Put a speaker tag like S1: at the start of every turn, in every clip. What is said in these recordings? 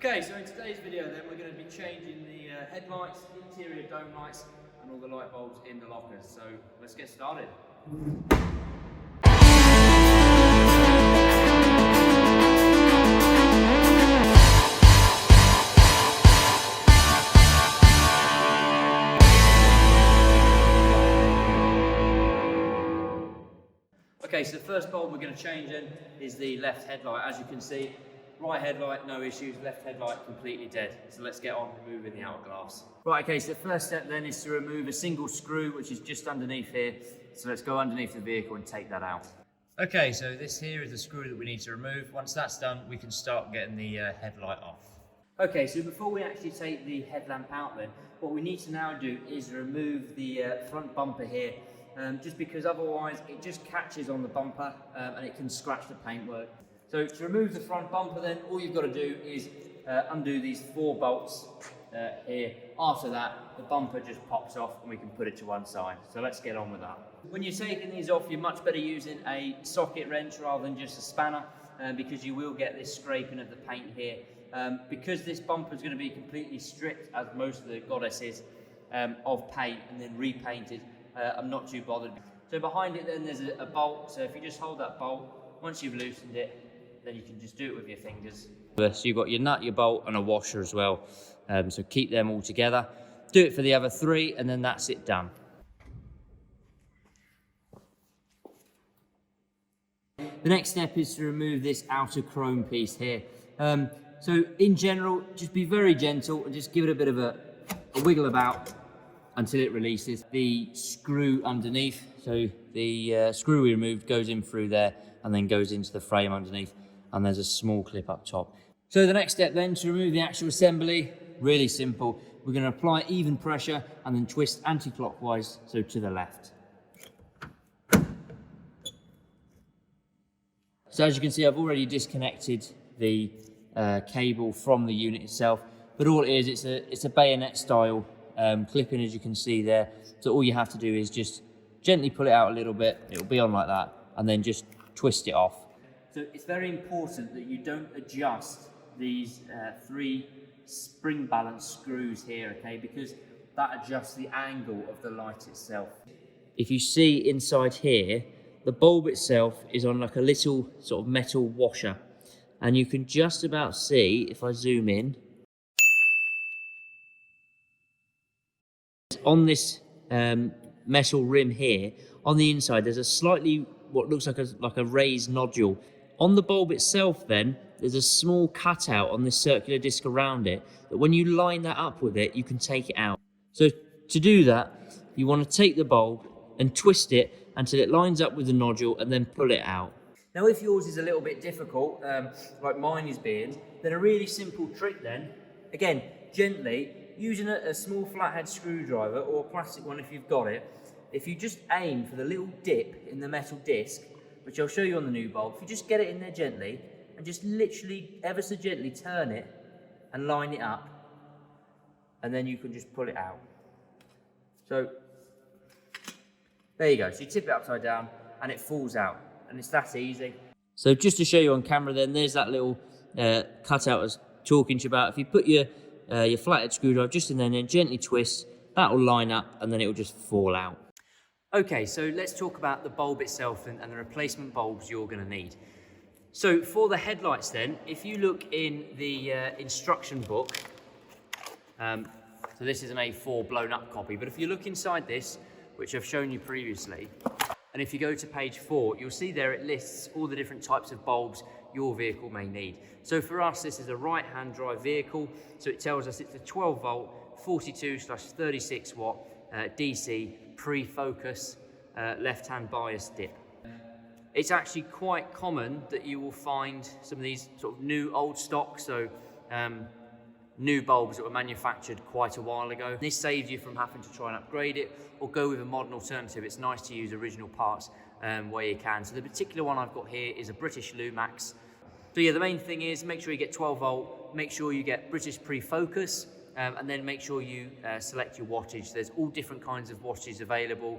S1: Okay, so in today's video then we're going to be changing the headlights, interior dome lights and all the light bulbs in the lockers. So let's get started. Okay, so the first bulb we're going to change in is the left headlight. As you can see, right headlight, no issues, left headlight completely dead. So let's get on removing the outer glass. Right, okay, so the first step then is to remove a single screw, which is just underneath here. So let's go underneath the vehicle and take that out. Okay, so this here is the screw that we need to remove. Once that's done, we can start getting the headlight off. Okay, so before we actually take the headlamp out then, what we need to now do is remove the front bumper here. Just because otherwise it just catches on the bumper and it can scratch the paintwork. So to remove the front bumper then, all you've got to do is undo these 4 bolts here. After that, the bumper just pops off and we can put it to one side. So let's get on with that. When you're taking these off, you're much better using a socket wrench rather than just a spanner because you will get this scraping of the paint here. Because this bumper is going to be completely stripped, as most of the Goddess is, of paint and then repainted, I'm not too bothered. So behind it then there's a bolt, so if you just hold that bolt, once you've loosened it, then you can just do it with your fingers. So you've got your nut, your bolt and a washer as well, so keep them all together. Do it for the other 3 and then that's it done. The next step is to remove this outer chrome piece here. So in general, just be very gentle and just give it a bit of a wiggle about until it releases. The screw underneath, so the screw we removed goes in through there and then goes into the frame underneath, and there's a small clip up top. So the next step then to remove the actual assembly, really simple. We're going to apply even pressure and then twist anti-clockwise, so to the left. So as you can see, I've already disconnected the cable from the unit itself, but all it is, it's a bayonet style clipping, as you can see there. So all you have to do is just gently pull it out a little bit, it'll be on like that, and then just twist it off. So it's very important that you don't adjust these 3 spring balance screws here, okay, because that adjusts the angle of the light itself. If you see inside here, the bulb itself is on like a little sort of metal washer, and you can just about see, if I zoom in, on this metal rim here, on the inside, there's a slightly, what looks like a raised nodule. On the bulb itself then, there's a small cutout on this circular disc around it, that when you line that up with it, you can take it out. So to do that, you want to take the bulb and twist it until it lines up with the nodule and then pull it out. Now if yours is a little bit difficult, like mine is being, then a really simple trick then, again, gently, using a small flathead screwdriver or a plastic one if you've got it, if you just aim for the little dip in the metal disc, which I'll show you on the new bulb, if you just get it in there gently and just literally ever so gently turn it and line it up, and then you can just pull it out. So there you go, so you tip it upside down and it falls out, and it's that easy. So just to show you on camera then, there's that little cutout I was talking to you about. If you put your flathead screwdriver just in there and then gently twist, that will line up and then it will just fall out. Okay, so let's talk about the bulb itself and the replacement bulbs you're going to need. So for the headlights then, if you look in the instruction book, so this is an A4 blown up copy, but if you look inside this, which I've shown you previously, and if you go to page 4, you'll see there it lists all the different types of bulbs your vehicle may need. So for us, this is a right-hand drive vehicle, so it tells us it's a 12 volt, 42/36 watt DC pre-focus left-hand bias dip. It's actually quite common that you will find some of these sort of new old stock, so new bulbs that were manufactured quite a while ago. This saves you from having to try and upgrade it or go with a modern alternative. It's nice to use original parts where you can. So the particular one I've got here is a British Lumax. So yeah, the main thing is make sure you get 12 volt, make sure you get British pre-focus, and then make sure you select your wattage. There's all different kinds of wattages available,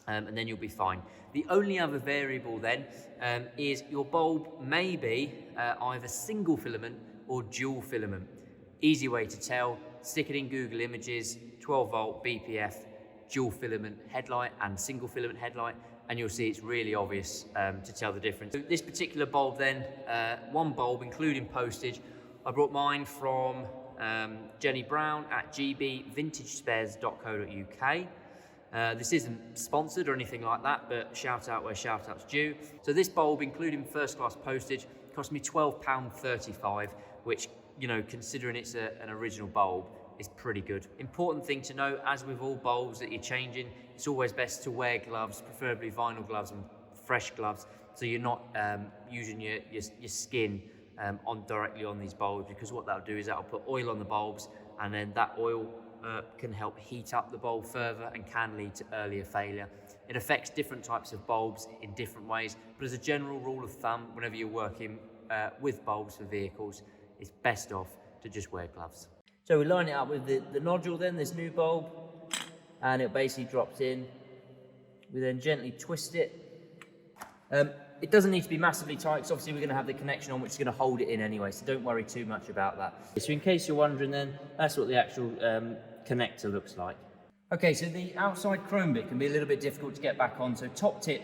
S1: and then you'll be fine. The only other variable then is your bulb may be either single filament or dual filament. Easy way to tell, stick it in Google Images, 12 volt BPF, dual filament headlight and single filament headlight, and you'll see it's really obvious to tell the difference. So this particular bulb then, one bulb including postage. I brought mine from Jenny Brown at gbvintagespares.co.uk. This isn't sponsored or anything like that, but shout out where shout out's due. So this bulb, including first class postage, cost me £12.35, which, you know, considering it's an original bulb, is pretty good. Important thing to know, as with all bulbs that you're changing, it's always best to wear gloves, preferably vinyl gloves and fresh gloves, so you're not using your skin directly on these bulbs, because what that'll do is that'll put oil on the bulbs, and then that oil can help heat up the bulb further and can lead to earlier failure. It affects different types of bulbs in different ways, but as a general rule of thumb, whenever you're working with bulbs for vehicles, it's best off to just wear gloves. So we line it up with the nodule then, this new bulb, and it basically drops in. We then gently twist it. It doesn't need to be massively tight, because obviously we're going to have the connection on, which is going to hold it in anyway, so don't worry too much about that. So in case you're wondering then, that's what the actual connector looks like. Okay, so the outside chrome bit can be a little bit difficult to get back on, so top tip,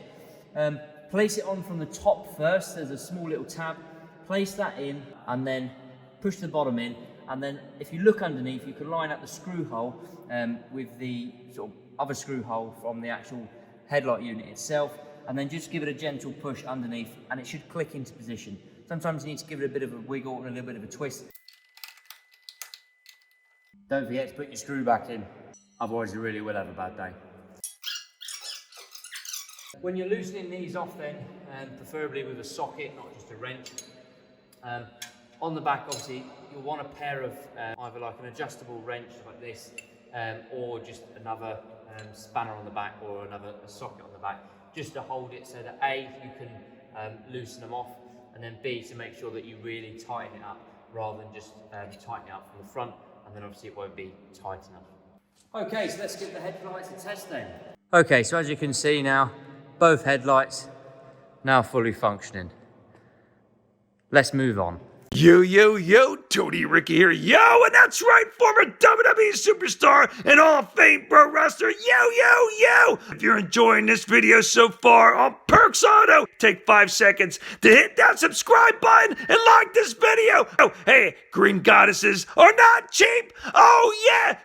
S1: place it on from the top first. There's a small little tab, place that in, and then push the bottom in, and then if you look underneath, you can line up the screw hole with the sort of other screw hole from the actual headlight unit itself, and then just give it a gentle push underneath, and it should click into position. Sometimes you need to give it a bit of a wiggle and a little bit of a twist. Don't forget to put your screw back in, otherwise you really will have a bad day. When you're loosening these off then, preferably with a socket, not just a wrench, on the back obviously you'll want a pair of either like an adjustable wrench like this, or just another spanner on the back, or another socket on the back, just to hold it so that A, you can loosen them off, and then B, to make sure that you really tighten it up rather than just tighten it up from the front, and then obviously it won't be tight enough. Okay, so let's give the headlights a test then. Okay, so as you can see now, both headlights now fully functioning. Let's move on.
S2: Yo, Tony Ricky here, and that's right, former WWE superstar and Hall of Fame pro wrestler, yo. If you're enjoying this video so far on Perks Auto, take 5 seconds to hit that subscribe button and like this video. Oh, hey, green goddesses are not cheap. Oh yeah,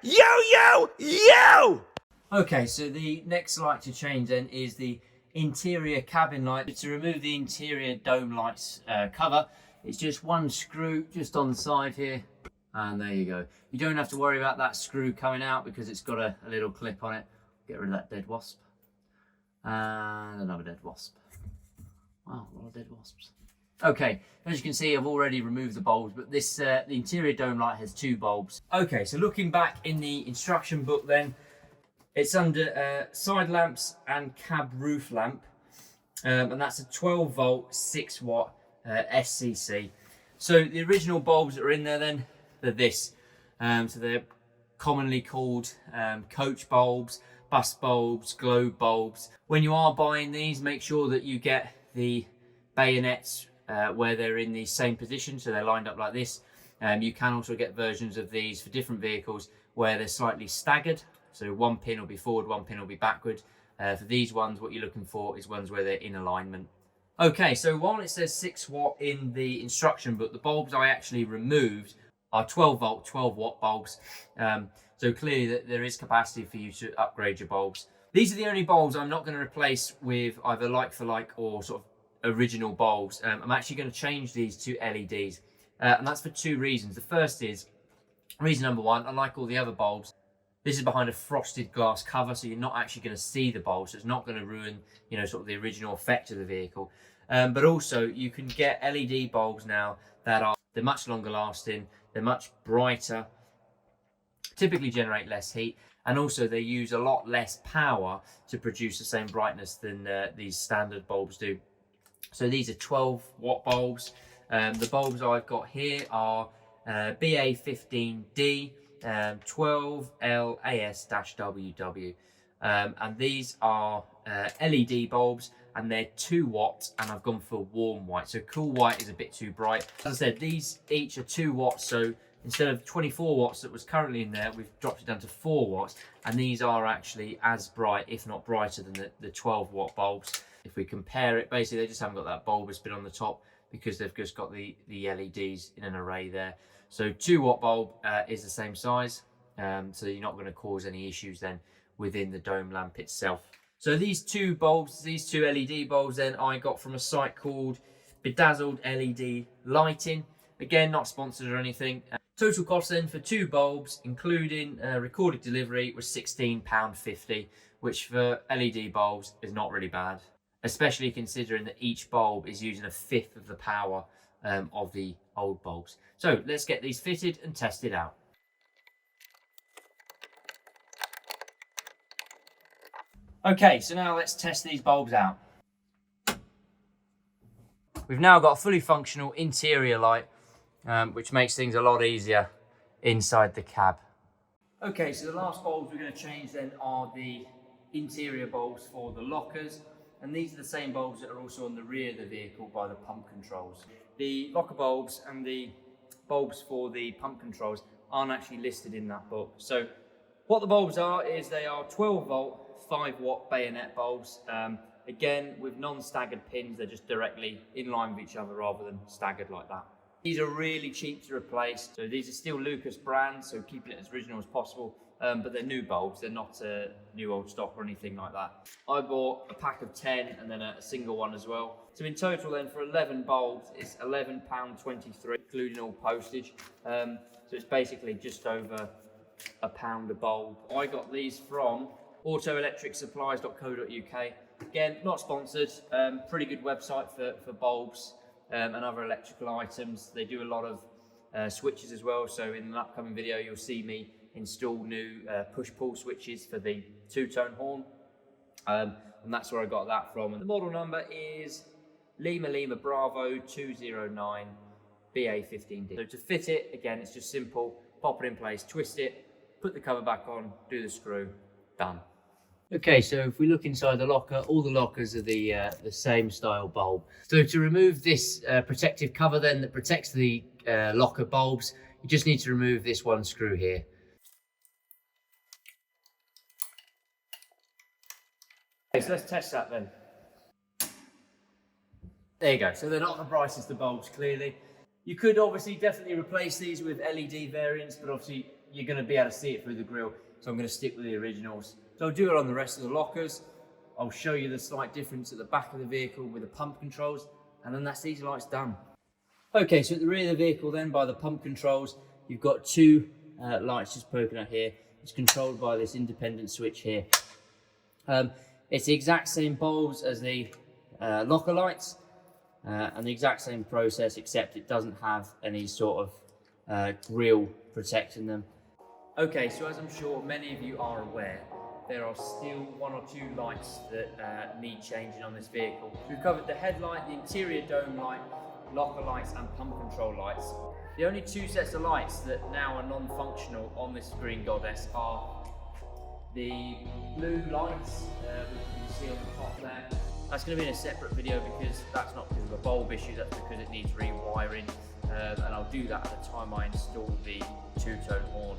S2: yo.
S1: Okay, so the next light to change then is the interior cabin light. To remove the interior dome lights cover, it's just one screw just on the side here, and there you go. You don't have to worry about that screw coming out because it's got a little clip on it. Get rid of that dead wasp. And another dead wasp. Wow, a lot of dead wasps. Okay, as you can see, I've already removed the bulbs, but this the interior dome light has 2 bulbs. Okay, so looking back in the instruction book then, it's under side lamps and cab roof lamp, and that's a 12 volt, 6 watt SCC. So the original bulbs that are in there then, they're this. So they're commonly called coach bulbs, bus bulbs, globe bulbs. When you are buying these, make sure that you get the bayonets where they're in the same position, so they're lined up like this. You can also get versions of these for different vehicles where they're slightly staggered, so one pin will be forward, one pin will be backward. For these ones, what you're looking for is ones where they're in alignment. Okay, so while it says 6 watt in the instruction book, the bulbs I actually removed are 12 volt, 12 watt bulbs. So clearly that there is capacity for you to upgrade your bulbs. These are the only bulbs I'm not going to replace with either like for like or sort of original bulbs. I'm actually going to change these to LEDs. And that's for 2 reasons. The first is, reason number 1, unlike all the other bulbs, this is behind a frosted glass cover, so you're not actually going to see the bulb, so it's not going to ruin, you know, sort of the original effect of the vehicle. But also, you can get LED bulbs now that they're much longer lasting, they're much brighter, typically generate less heat, and also they use a lot less power to produce the same brightness than these standard bulbs do. So these are 12 watt bulbs. The bulbs I've got here are BA15D. 12LAS-WW, and these are LED bulbs, and they're 2 watts, and I've gone for warm white. So cool white is a bit too bright. As I said, these each are 2 watts, so instead of 24 watts that was currently in there, we've dropped it down to 4 watts, and these are actually as bright, if not brighter, than the 12 watt bulbs. If we compare it, basically they just haven't got that bulbous bit on the top because they've just got the LEDs in an array there. So 2 watt bulb is the same size, so you're not going to cause any issues then within the dome lamp itself. So these 2 bulbs, these 2 LED bulbs then I got from a site called Bedazzled LED Lighting. Again, not sponsored or anything. Total cost then for 2 bulbs, including recorded delivery, was £16.50, which for LED bulbs is not really bad, especially considering that each bulb is using 1/5 of the power of the old bulbs. So let's get these fitted and tested out. Okay, so now let's test these bulbs out. We've now got a fully functional interior light, which makes things a lot easier inside the cab. Okay, so the last bulbs we're going to change then are the interior bulbs for the lockers, and these are the same bulbs that are also on the rear of the vehicle by the pump controls. The locker bulbs and the bulbs for the pump controls aren't actually listed in that book. So what the bulbs are is they are 12 volt 5 watt bayonet bulbs, again with non-staggered pins. They're just directly in line with each other rather than staggered like that. These are really cheap to replace, so these are still Lucas brand, so keeping it as original as possible, but they're new bulbs, they're not new old stock or anything like that. I bought a pack of 10 and then a single one as well. So in total then for 11 bulbs it's £11.23 including all postage, so it's basically just over £1 a bulb. I got these from autoelectricsupplies.co.uk. Again, not sponsored, pretty good website for bulbs and other electrical items. They do a lot of switches as well, so in an upcoming video you'll see me install new push-pull switches for the 2-tone horn, and that's where I got that from. And the model number is Lima Lima Bravo 209 BA15D. So to fit it, again, it's just simple. Pop it in place, twist it, put the cover back on, do the screw, done. Okay, so if we look inside the locker, all the lockers are the same style bulb. So to remove this protective cover then that protects the locker bulbs, you just need to remove this one screw here. Okay, so let's test that then. There you go, so they're not the brightest of bulbs, clearly. You could obviously definitely replace these with LED variants, but obviously you're going to be able to see it through the grille, so I'm going to stick with the originals. So I'll do it on the rest of the lockers. I'll show you the slight difference at the back of the vehicle with the pump controls, and then that's these lights done. Okay, so at the rear of the vehicle then, by the pump controls, you've got 2 lights just poking out here. It's controlled by this independent switch here. It's the exact same bulbs as the locker lights, and the exact same process, except it doesn't have any sort of grille protecting them. Okay, so as I'm sure many of you are aware, there are still 1 or 2 lights that need changing on this vehicle. We've covered the headlight, the interior dome light, locker lights and pump control lights. The only 2 sets of lights that now are non-functional on this Green Goddess are the blue lights, which you can see on the top there. That's going to be in a separate video because that's not because of a bulb issue, that's because it needs rewiring, and I'll do that at the time I install the 2-tone horn.